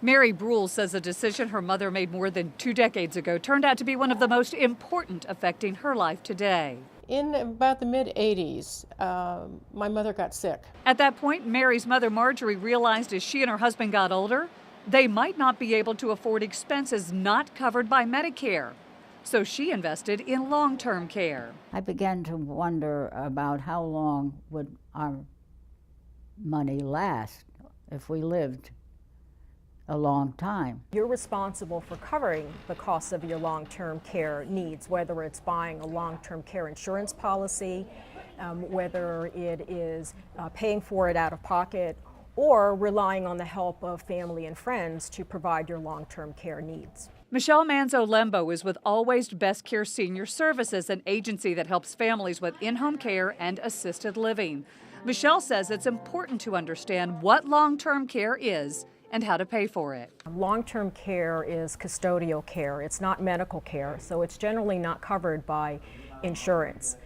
Mary Brule says a decision her mother made more than 2 decades ago turned out to be one of the most important affecting her life today. In about the mid-'80s, my mother got sick. At that point, Mary's mother, Marjorie, realized as she and her husband got older, they might not be able to afford expenses not covered by Medicare. So she invested in long-term care. I began to wonder about how long would our money last if we lived a long time. You're responsible for covering the costs of your long-term care needs, whether it's buying a long-term care insurance policy, whether it is paying for it out of pocket, or relying on the help of family and friends to provide your long-term care needs. Michele Manzo-Lembo is with Always Best Care Senior Services, an agency that helps families with in-home care and assisted living. Michele says it's important to understand what long-term care is and how to pay for it. Long-term care is custodial care. It's not medical care, so it's generally not covered by insurance.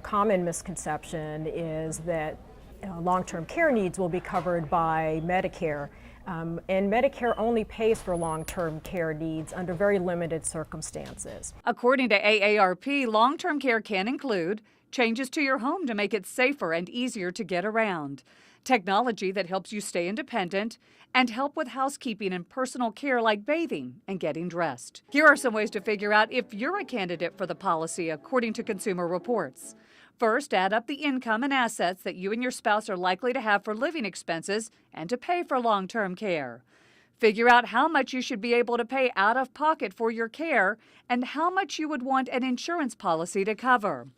Common misconception is that long-term care needs will be covered by Medicare, and Medicare only pays for long-term care needs under very limited circumstances. According to AARP, long-term care can include changes to your home to make it safer and easier to get around, technology that helps you stay independent, and help with housekeeping and personal care like bathing and getting dressed. Here are some ways to figure out if you're a candidate for the policy according to Consumer Reports. First, add up the income and assets that you and your spouse are likely to have for living expenses and to pay for long-term care. Figure out how much you should be able to pay out of pocket for your care and how much you would want an insurance policy to cover.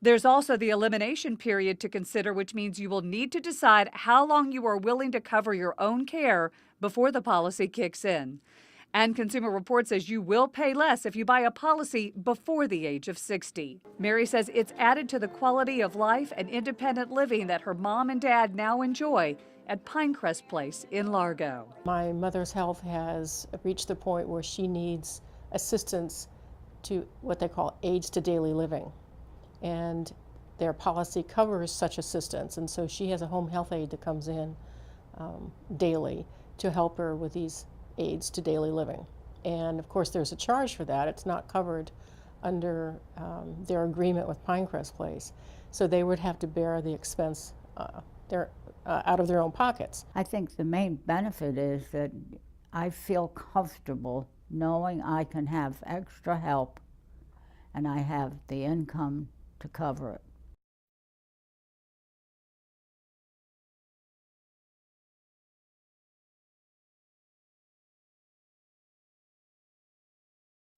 There's also the elimination period to consider, which means you will need to decide how long you are willing to cover your own care before the policy kicks in. And Consumer Reports says you will pay less if you buy a policy before the age of 60. Mary says it's added to the quality of life and independent living that her mom and dad now enjoy at Pinecrest Place in Largo. My mother's health has reached the point where she needs assistance to what they call aids to daily living. And their policy covers such assistance, and so she has a home health aide that comes in daily to help her with these aids to daily living. And of course there's a charge for that. It's not covered under their agreement with Pinecrest Place, so they would have to bear the expense out of their own pockets. I think the main benefit is that I feel comfortable knowing I can have extra help and I have the income to cover it.